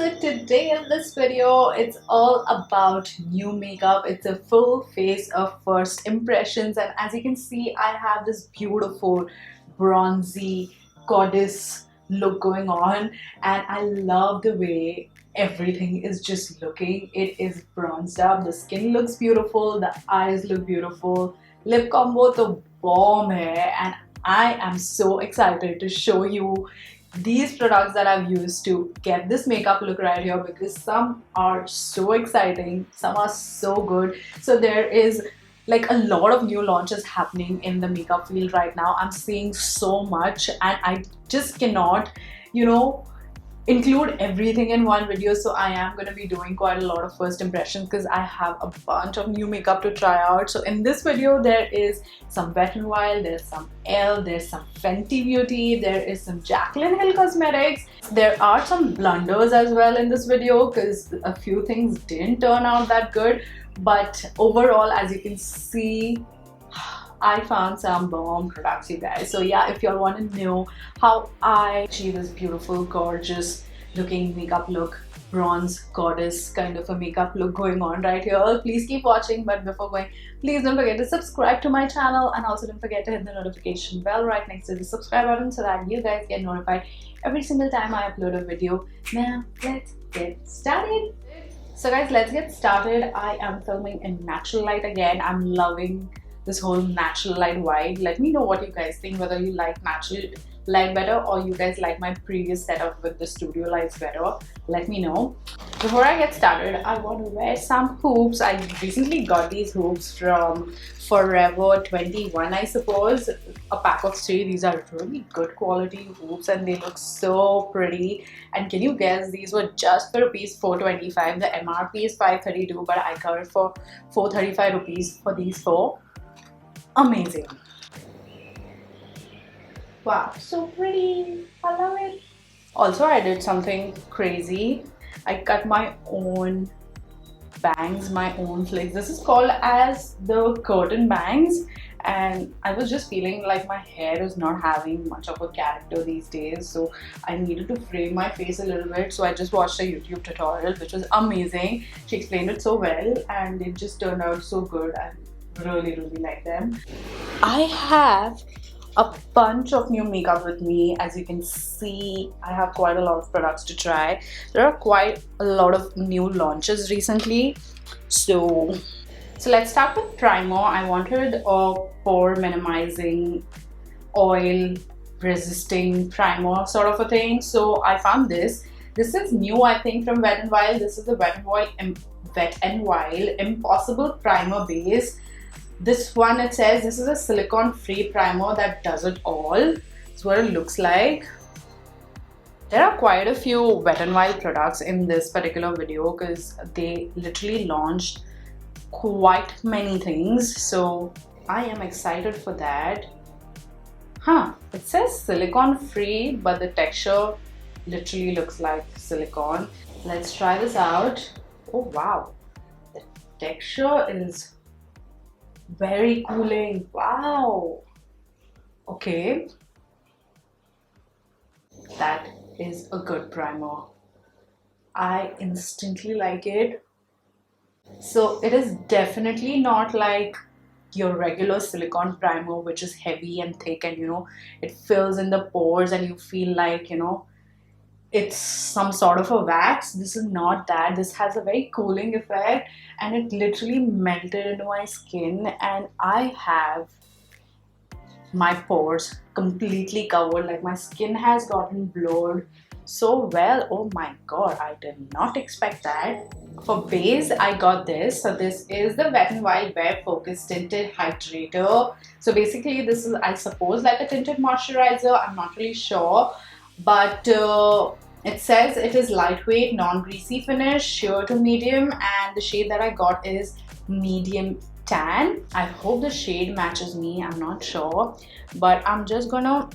So today in this video, it's all about new makeup. It's a full face of first impressions, and as you can see, I have this beautiful bronzy goddess look going on, and I love the way everything is just looking. It is bronzed up, the skin looks beautiful, the eyes look beautiful, lip combo to bomb hai, and I am so excited to show you these products that I've used to get this makeup look right here, because some are so exciting, some are so good. So there is like a lot of new launches happening in the makeup field right now. I'm seeing so much and I just cannot, include everything in one video. So I am going to be doing quite a lot of first impressions because I have a bunch of new makeup to try out. So in this video there is some Wet n Wild, there's some e.l.f, there's some Fenty Beauty, there is some Jaclyn Hill Cosmetics. There are some blunders as well in this video because a few things didn't turn out that good, but overall, as you can see, I found some bomb products, you guys. So yeah, if y'all want to know how I achieve this beautiful, gorgeous looking makeup look, bronze goddess kind of a makeup look going on right here, please keep watching. But before going, please don't forget to subscribe to my channel, and also don't forget to hit the notification bell right next to the subscribe button so that you guys get notified every single time I upload a video. Now let's get started. So guys, let's get started. I am filming in natural light again. I'm loving this whole natural light vibe. Let me know what you guys think, whether you like natural light better or you guys like my previous setup with the studio lights better. Let me know. Before I get started, I want to wear some hoops. I recently got these hoops from Forever 21, I suppose, a pack of 3. These are really good quality hoops and they look so pretty. And can you guess, these were just for rupees 425. The MRP is 532, but I got it for 435 rupees for these 4. Amazing. Wow, so pretty. I love it. Also, I did something crazy. I cut my own bangs, my own flicks. This is called as the curtain bangs, and I was just feeling like my hair is not having much of a character these days, so I needed to frame my face a little bit. So I just watched a YouTube tutorial, which was amazing. She explained it so well and it just turned out so good. I really like them. I have a bunch of new makeup with me. As you can see, I have quite a lot of products to try. There are quite a lot of new launches recently. So let's start with primer. I wanted a pore minimizing, oil resisting primer sort of a thing. So I found this. This is new, I think, from Wet n Wild. This is the Wet n Wild Impossible Primer Base. This one, it says this is a silicone free primer that does it all. That's what it looks like. There are quite a few Wet n Wild products in this particular video because they literally launched quite many things, so I am excited for that. It says silicone free, but the texture literally looks like silicone. Let's try this out. Oh wow, the texture is very cooling. Wow. Okay, that is a good primer. I instantly like it. So it is definitely not like your regular silicone primer, which is heavy and thick and it fills in the pores and you feel like it's some sort of a wax. This is not that. This has a very cooling effect and it literally melted into my skin, and I have my pores completely covered. Like, my skin has gotten blurred so well. Oh my god, I did not expect that. For base, I got this. So this is the Wet n Wild Bare Focus Tinted Hydrator. So basically this is, I suppose, like a tinted moisturizer. I'm not really sure, but it says it is lightweight, non-greasy finish, sheer to medium, and the shade that I got is medium tan. I hope the shade matches me. I'm not sure, but I'm just gonna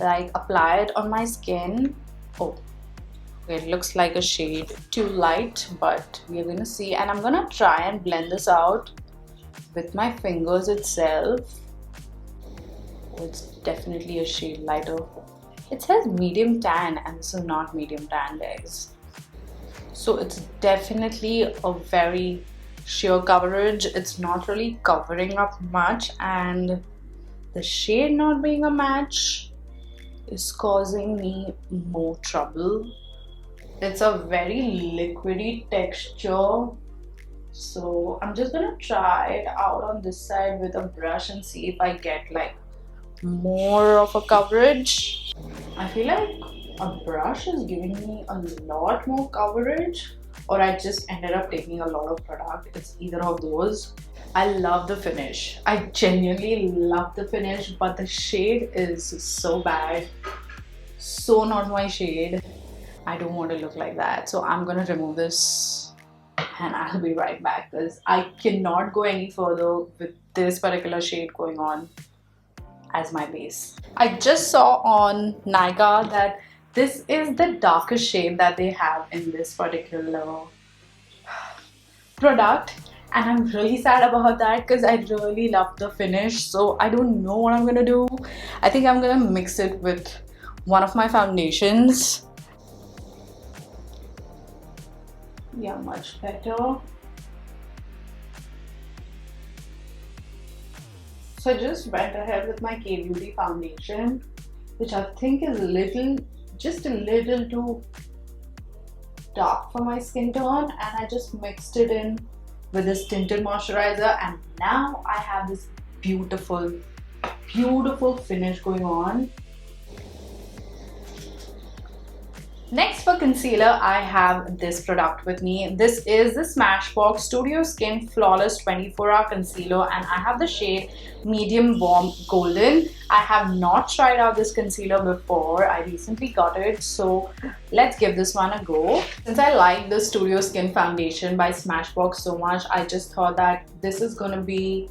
like apply it on my skin. Oh, it looks like a shade too light, but we're gonna see. And I'm gonna try and blend this out with my fingers itself. Oh, it's definitely a shade lighter. It says medium tan and this is not medium tan, guys. So it's definitely a very sheer coverage. It's not really covering up much, and the shade not being a match is causing me more trouble. It's a very liquidy texture, so I'm just gonna try it out on this side with a brush and see if I get like more of a coverage. I feel like a brush is giving me a lot more coverage, or I just ended up taking a lot of product. It's either of those. I love the finish. I genuinely love the finish, but the shade is so bad. So not my shade. I don't want to look like that. So I'm gonna remove this and I'll be right back because I cannot go any further with this particular shade going on as my base. I just saw on Nykaa that this is the darkest shade that they have in this particular product, and I'm really sad about that because I really love the finish. So I don't know what I'm gonna do. I think I'm gonna mix it with one of my foundations. Yeah, much better. So I just went ahead with my K-Beauty foundation, which I think is just a little too dark for my skin tone, and I just mixed it in with this tinted moisturizer, and now I have this beautiful finish going on. Next for concealer, I have this product with me. This is the Smashbox Studio Skin Flawless 24-Hour Concealer, and I have the shade Medium Warm Golden. I have not tried out this concealer before. I recently got it, so let's give this one a go. Since I like the Studio Skin Foundation by Smashbox so much, I just thought that this is going to be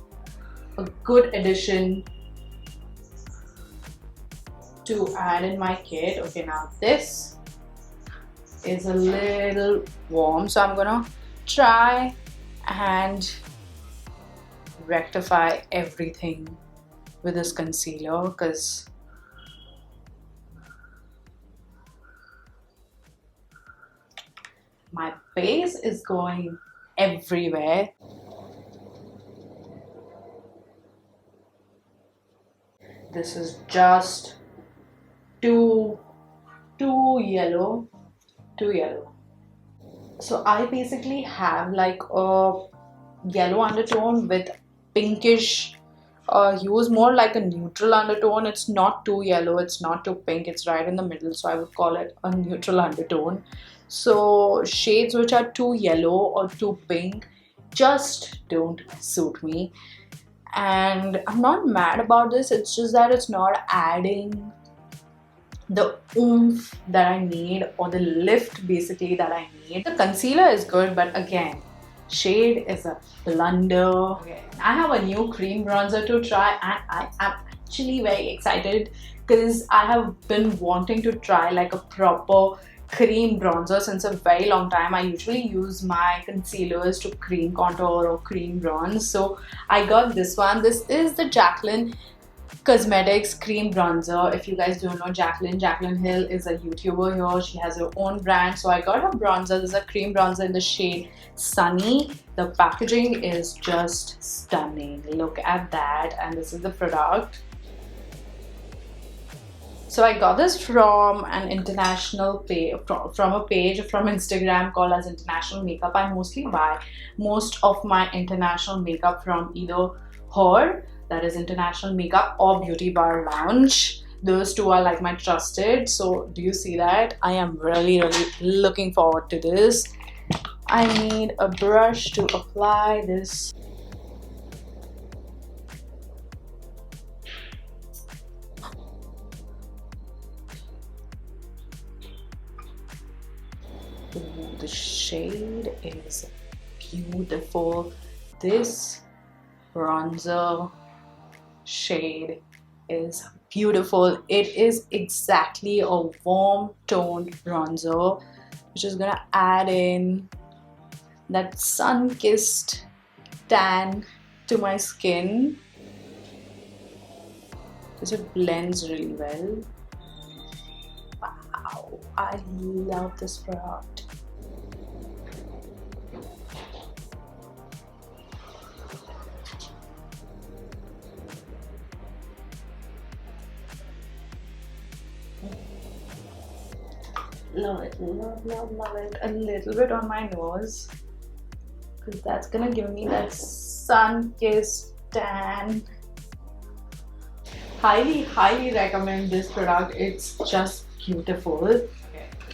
a good addition to add in my kit. Okay, now this is a little warm, so I'm gonna try and rectify everything with this concealer because my base is going everywhere. This is just too yellow. So I basically have like a yellow undertone with pinkish hues, more like a neutral undertone. It's not too yellow, it's not too pink, it's right in the middle, so I would call it a neutral undertone. So shades which are too yellow or too pink just don't suit me, and I'm not mad about this. It's just that it's not adding the oomph that I need, or the lift basically that I need. The concealer is good, but again, shade is a blunder. Okay. I have a new cream bronzer to try, and I am actually very excited because I have been wanting to try like a proper cream bronzer since a very long time. I usually use my concealers to cream contour or cream bronze, so I got this one. This is the Jaclyn Cosmetics cream bronzer. If you guys don't know Jaclyn Hill is a YouTuber here. She has her own brand, so I got her bronzer. This is a cream bronzer in the shade Sunny. The packaging is just stunning. Look at that, and this is the product. So I got this from an international page, from a page from Instagram called as International Makeup. I mostly buy most of my international makeup from either her, that is International Makeup, or Beauty Bar Lounge. Those two are like my trusted. So do you see that? I am really looking forward to this. I need a brush to apply this. Ooh, the shade is beautiful. This bronzer shade is beautiful. It is exactly a warm toned bronzer, which is gonna add in that sun-kissed tan to my skin because it blends really well. Wow, I love this product. Love it, love, love, love it. A little bit on my nose, because that's gonna give me that sun-kissed tan. Highly, highly recommend this product. It's just beautiful.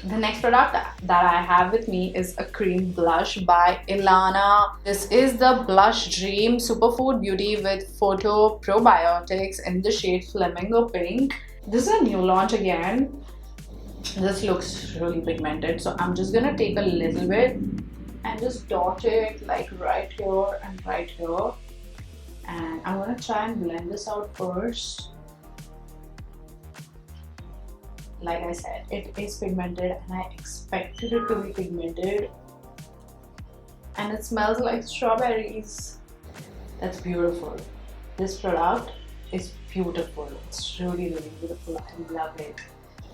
The next product that I have with me is a cream blush by Ilana. This is the Blush Dream Superfood Beauty with Photo Probiotics in the shade Flamingo Pink. This is a new launch again. This looks really pigmented, so I'm just gonna take a little bit and just dot it like right here and right here. And I'm gonna try and blend this out first. Like I said, it is pigmented and I expected it to be pigmented. And it smells like strawberries. That's beautiful. This product is beautiful. It's really, really beautiful. I love it.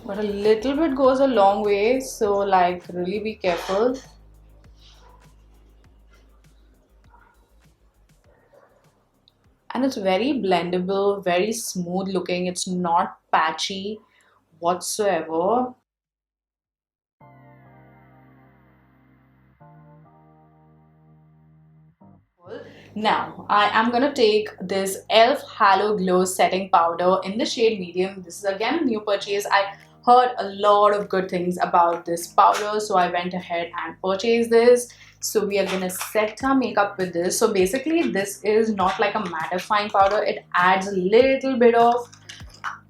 But a little bit goes a long way, so like really be careful. And it's very blendable, very smooth looking. It's not patchy whatsoever. Now I am gonna take this e.l.f. Halo Glow Setting Powder in the shade medium. This is again a new purchase. I heard a lot of good things about this powder, so I went ahead and purchased this. So we are gonna set our makeup with this. So basically this is not like a mattifying powder. It adds a little bit of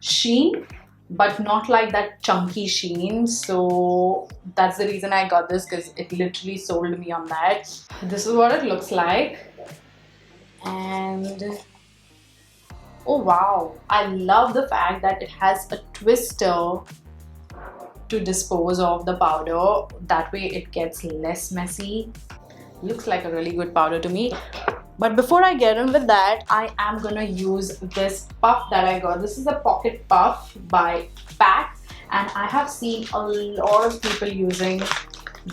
sheen, but not like that chunky sheen. So that's the reason I got this, because it literally sold me on that. This is what it looks like. And oh wow, I love the fact that it has a twister to dispose of the powder. That way it gets less messy. Looks like a really good powder to me. But before I get in with that, I am gonna use this puff that I got. This is a Pocket Puff by PAC, and I have seen a lot of people using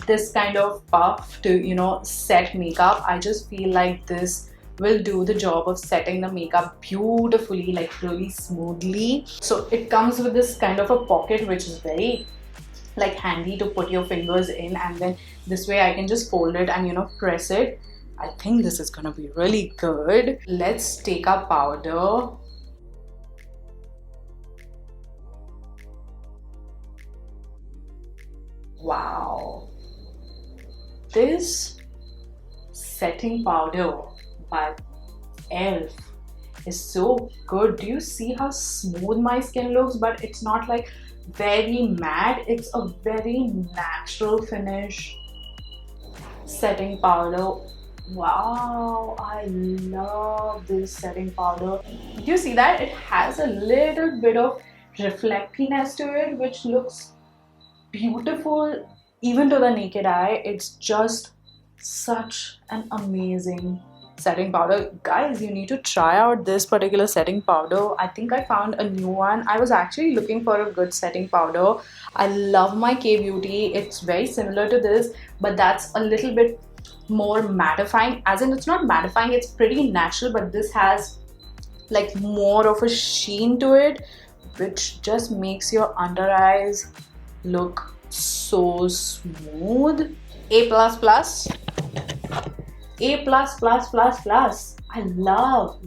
this kind of puff to, you know, set makeup. I just feel like this will do the job of setting the makeup beautifully, like really smoothly. So it comes with this kind of a pocket, which is very like handy to put your fingers in, and then this way I can just fold it and, you know, press it. I think this is gonna be really good. Let's take our powder. Wow, this setting powder by e.l.f. is so good. Do you see how smooth my skin looks? But it's not like very matte. It's a very natural finish setting powder. Wow, I love this setting powder. Do you see that? It has a little bit of reflectiness to it, which looks beautiful even to the naked eye. It's just such an amazing setting powder. Guys, you need to try out this particular setting powder. I think I found a new one. I was actually looking for a good setting powder. I love my K-Beauty. It's very similar to this, but that's a little bit more mattifying. As in, it's not mattifying, it's pretty natural, but this has like more of a sheen to it, which just makes your under eyes look so smooth. A++. A+++++. I love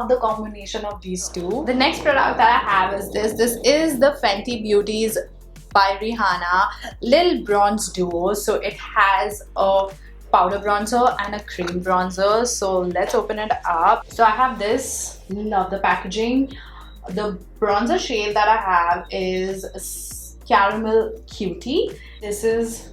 the combination of these two. The next product that I have is this. This is the Fenty Beauties by Rihanna Lil Bronze Duo. So it has a powder bronzer and a cream bronzer. So let's open it up. So I have this. Love the packaging. The bronzer shade that I have is Caramel Cutie. This is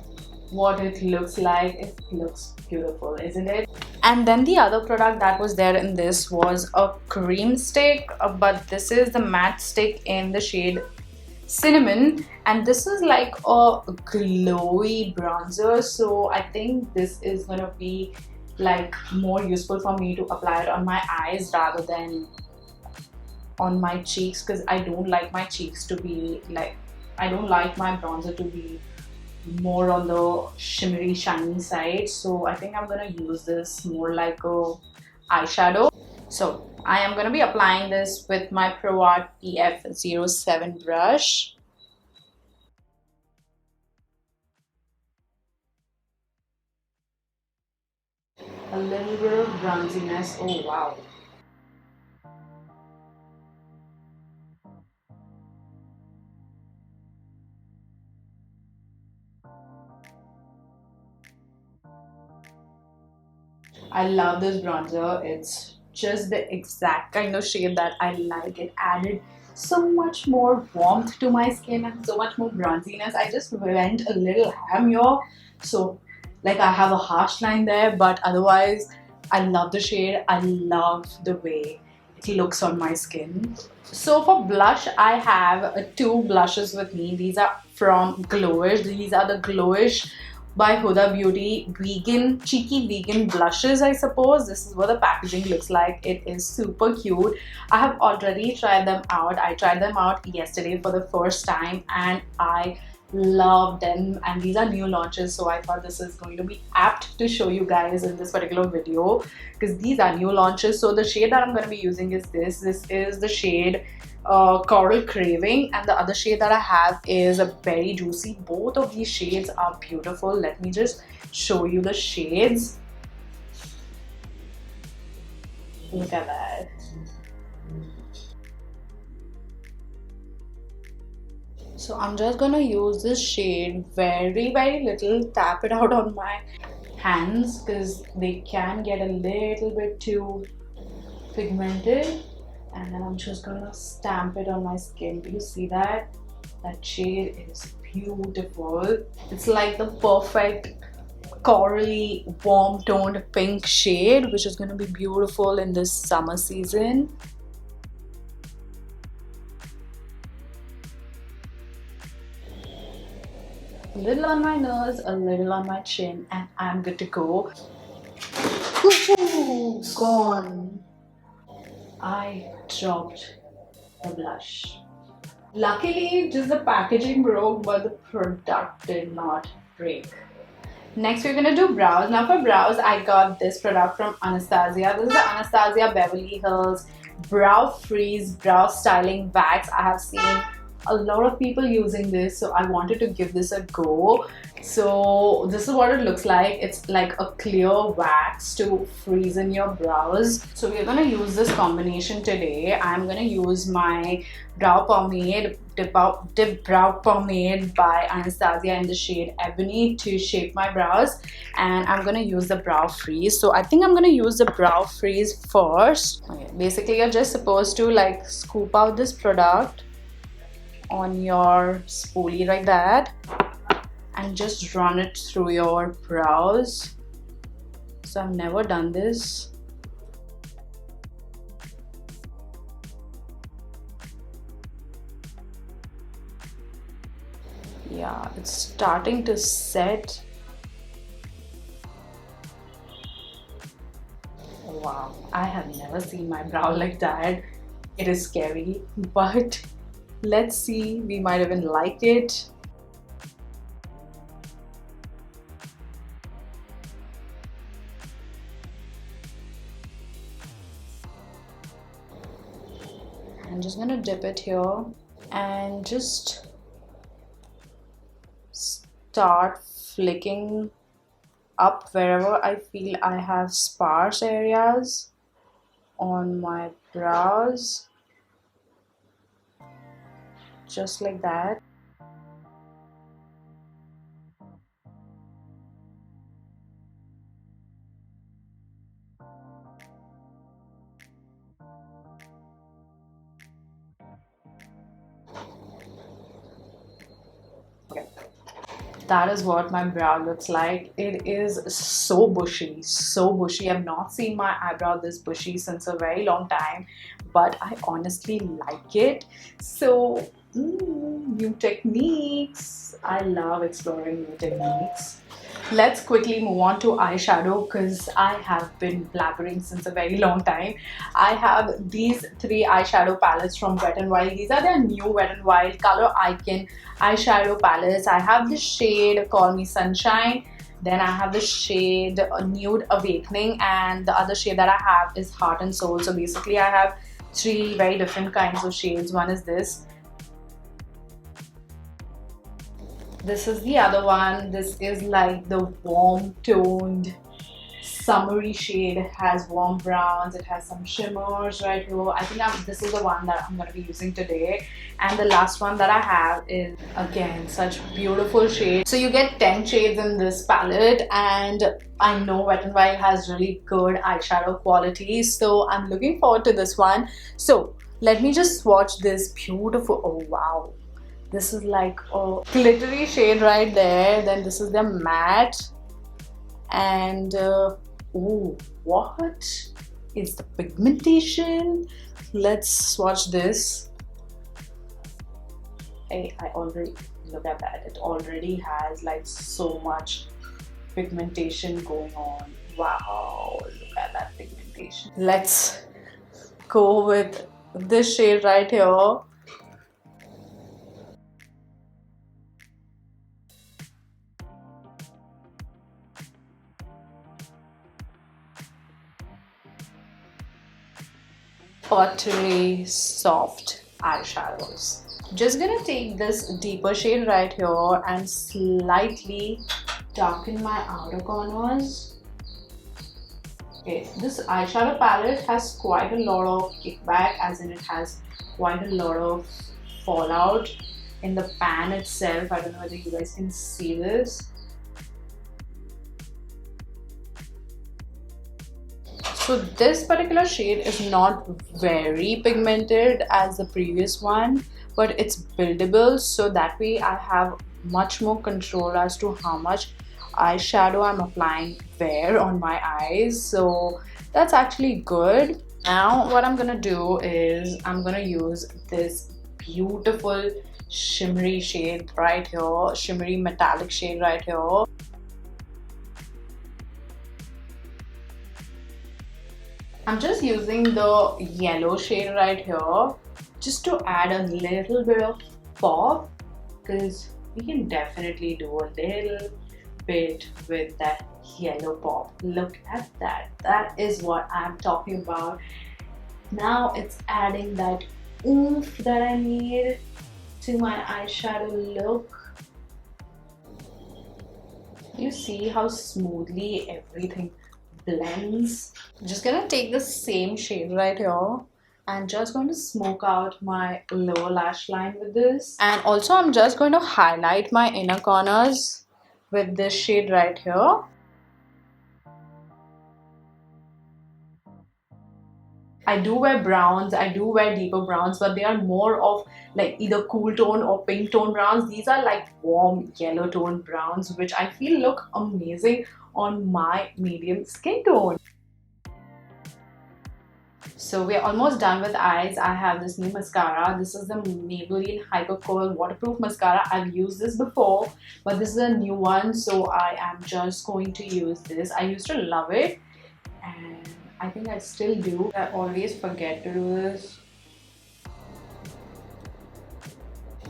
what it looks like. It looks beautiful, isn't it? And then the other product that was there in this was a cream stick, but this is the matte stick in the shade Cinnamon, and this is like a glowy bronzer. So I think this is gonna be like more useful for me to apply it on my eyes rather than on my cheeks, because I don't like my cheeks to be like, I don't like my bronzer to be more on the shimmery shiny side. So I think I'm gonna use this more like a eyeshadow. So I am gonna be applying this with my Pro Art PF07 brush. A little bit of bronziness. Oh wow. I love this bronzer. It's just the exact kind of shade that I like. It added so much more warmth to my skin and so much more bronziness. I just went a little ham here. So like I have a harsh line there, but otherwise I love the shade. I love the way it looks on my skin. So for blush, I have two blushes with me. These are from Glowish. These are the Glowish by Huda Beauty vegan, cheeky vegan blushes, I suppose. This is what the packaging looks like. It is super cute. I have already tried them out. I tried them out yesterday for the first time and I love them, and these are new launches, so I thought this is going to be apt to show you guys in this particular video because these are new launches. So the shade that I'm going to be using is this is the shade Coral Craving, and the other shade that I have is a Berry Juicy. Both of these shades are beautiful. Let me just show you the shades. Look at that. So I'm just gonna use this shade very little, tap it out on my hands because they can get a little bit too pigmented, and then I'm just gonna stamp it on my skin. Do you see that? That shade is beautiful. It's like the perfect corally warm toned pink shade, which is gonna be beautiful in this summer season. A little on my nose, a little on my chin, and I'm good to go. Ooh, gone. I dropped the blush. Luckily, just the packaging broke, but the product did not break. Next, we're gonna do brows. Now for brows, I got this product from Anastasia. This is the Anastasia Beverly Hills Brow Freeze Brow Styling Wax. I have seen a lot of people using this, so I wanted to give this a go. So this is what it looks like. It's like a clear wax to freeze in your brows. So we're gonna use this combination today. I'm gonna use my brow pomade, Dipbrow pomade by Anastasia in the shade Ebony to shape my brows, and I'm gonna use the brow freeze. So I think I'm gonna use the brow freeze first. Okay, basically you're just supposed to like scoop out this product on your spoolie like that and just run it through your brows. So I've never done this. Yeah, it's starting to set. Wow, I have never seen my brow like that. It is scary, but let's see, we might even like it. I'm just gonna dip it here and just start flicking up wherever I feel I have sparse areas on my brows. Just like that. Okay. That is what my brow looks like. It is so bushy, so bushy. I've not seen my eyebrow this bushy since a very long time, but I honestly like it. So new techniques. I love exploring new techniques. Let's quickly move on to eyeshadow because I have been blabbering since a very long time. I have these three eyeshadow palettes from Wet n Wild. These are their new Wet n Wild Color Icon eyeshadow palettes. I have the shade Call Me Sunshine. Then I have the shade Nude Awakening, and the other shade that I have is Heart and Soul. So basically I have three very different kinds of shades. One is this. This is the other one. This is like the warm toned summery shade. It has warm browns, it has some shimmers right here. I think this is the one that I'm going to be using today. And the last one that I have is again such beautiful shade. So you get 10 shades in this palette, and I know Wet n Wild has really good eyeshadow quality, so I'm looking forward to this one. So let me just swatch this beautiful, oh wow, this is like a glittery shade right there. Then this is the matte, and oh, what is the pigmentation? Let's swatch this. Hey, I already, look at that, it already has like so much pigmentation going on. Wow, look at that pigmentation. Let's go with this shade right here. Buttery soft eyeshadows. Just gonna take this deeper shade right here and slightly darken my outer corners. Okay, this eyeshadow palette has quite a lot of kickback, as in it has quite a lot of fallout in the pan itself. I don't know whether you guys can see this. So this particular shade is not very pigmented as the previous one, but it's buildable, so that way I have much more control as to how much eyeshadow I'm applying where on my eyes. So that's actually good. Now what I'm gonna do is I'm gonna use this beautiful shimmery shade right here, shimmery metallic shade right here. I'm just using the yellow shade right here just to add a little bit of pop, because we can definitely do a little bit with that yellow pop. Look at that. That is what I'm talking about. Now it's adding that oomph that I need to my eyeshadow look. You see how smoothly everything blends. I'm just gonna take the same shade right here and just going to smoke out my lower lash line with this. And also I'm just going to highlight my inner corners with this shade right here. I do wear browns, I do wear deeper browns, but they are more of like either cool tone or pink tone browns. These are like warm yellow tone browns, which I feel look amazing on my medium skin tone. So we're almost done with eyes. I have this new mascara. This is the Maybelline Hyper Curl Waterproof Mascara. I've used this before, but this is a new one, so I am just going to use this. I used to love it, and I think I still do. I always forget to do this.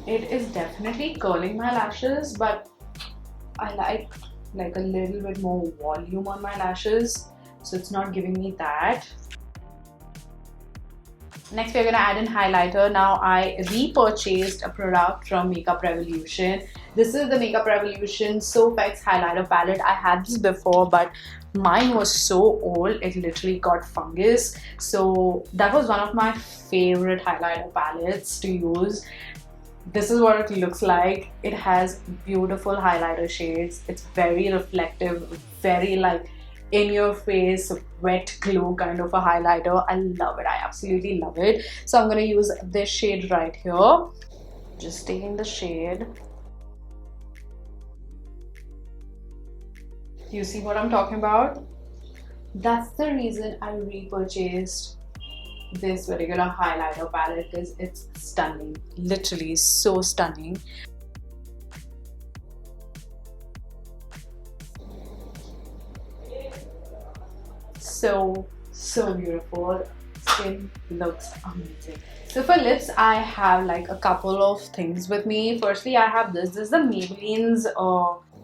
It is definitely curling my lashes, but I like a little bit more volume on my lashes, so it's not giving me that. Next we're gonna add in highlighter. Now I repurchased a product from Makeup Revolution. This is the Makeup Revolution Soap X highlighter palette. I had this before, but mine was so old it literally got fungus. So that was one of my favorite highlighter palettes to use. This is what it looks like. It has beautiful highlighter shades. It's very reflective, very like in your face, wet glow kind of a highlighter. I love it. I absolutely love it. So I'm going to use this shade right here. Just taking the shade. You see what I'm talking about? That's the reason I repurchased this particular highlighter palette, because it's stunning. Literally so stunning. So beautiful. Skin looks amazing. So for lips, I have like a couple of things with me. Firstly, I have this. This is the Maybelline's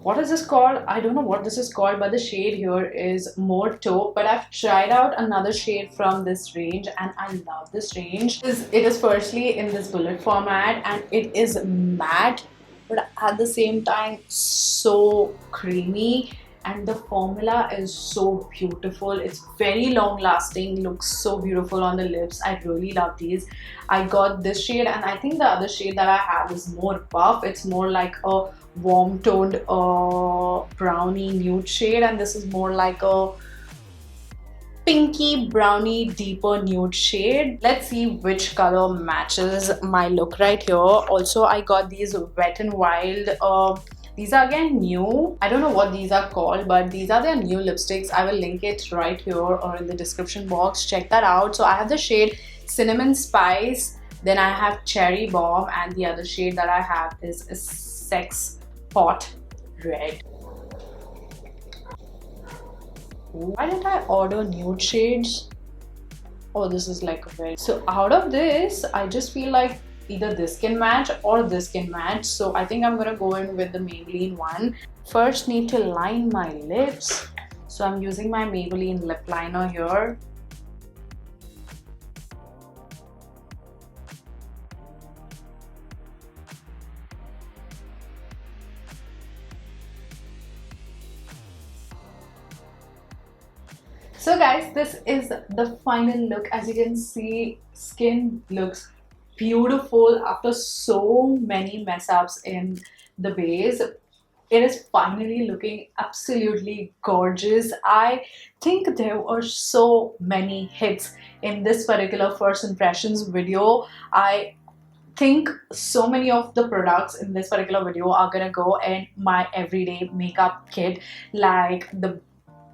what is this called? I don't know what this is called, but the shade here is more taupe. But I've tried out another shade from this range and I love this range. It is firstly in this bullet format and it is matte, but at the same time so creamy. and the formula is so beautiful. It's very long lasting, looks so beautiful on the lips. I really love these. I got this shade, and I think the other shade that I have is more buff. It's more like a warm toned brownie nude shade, and this is more like a pinky brownie deeper nude shade. Let's see which color matches my look right here. Also, I got these Wet n Wild. These are again new. I don't know what these are called, but these are their new lipsticks. I will link it right here or in the description box. Check that out. So I have the shade Cinnamon Spice, then I have Cherry Bomb, and the other shade that I have is Sex Hot Red. Why didn't I order nude shades? Oh, this is like a very... So out of this, I just feel like either this can match or this can match. So I think I'm gonna go in with the Maybelline one. First, need to line my lips. So I'm using my Maybelline lip liner here. So guys, this is the final look. As you can see, skin looks beautiful after so many mess ups in the base. It is finally looking absolutely gorgeous. I think there were so many hits in this particular first impressions video. I think so many of the products in this particular video are gonna go in my everyday makeup kit, like the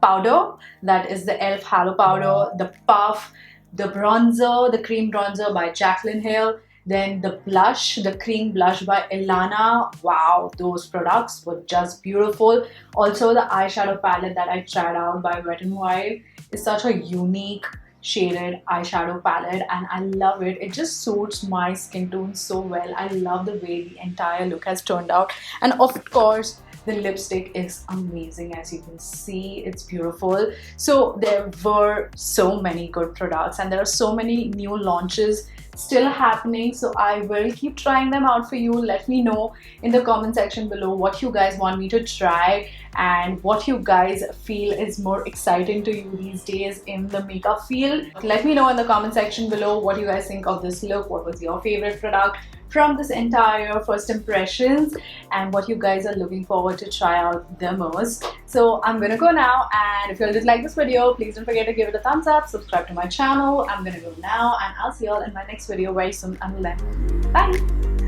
powder, that is the e.l.f. Halo powder, the puff, the bronzer, the cream bronzer by Jaclyn here, then the blush, the cream blush by Ilana. Wow, those products were just beautiful. Also the eyeshadow palette that I tried out by Wet n Wild is such a unique shaded eyeshadow palette, and I love it. It just suits my skin tone so well. I love the way the entire look has turned out, and of course the lipstick is amazing. As you can see, it's beautiful. So there were so many good products, and there are so many new launches still happening, so I will keep trying them out for you. Let me know in the comment section below what you guys want me to try and what you guys feel is more exciting to you these days in the makeup field. Let me know in the comment section below what you guys think of this look, what was your favorite product from this entire first impressions, and what you guys are looking forward to try out the most. So I'm gonna go now, and if you did like this video, please don't forget to give it a thumbs up, subscribe to my channel. I'm gonna go now, and I'll see you all in my next video very soon. Until then, bye.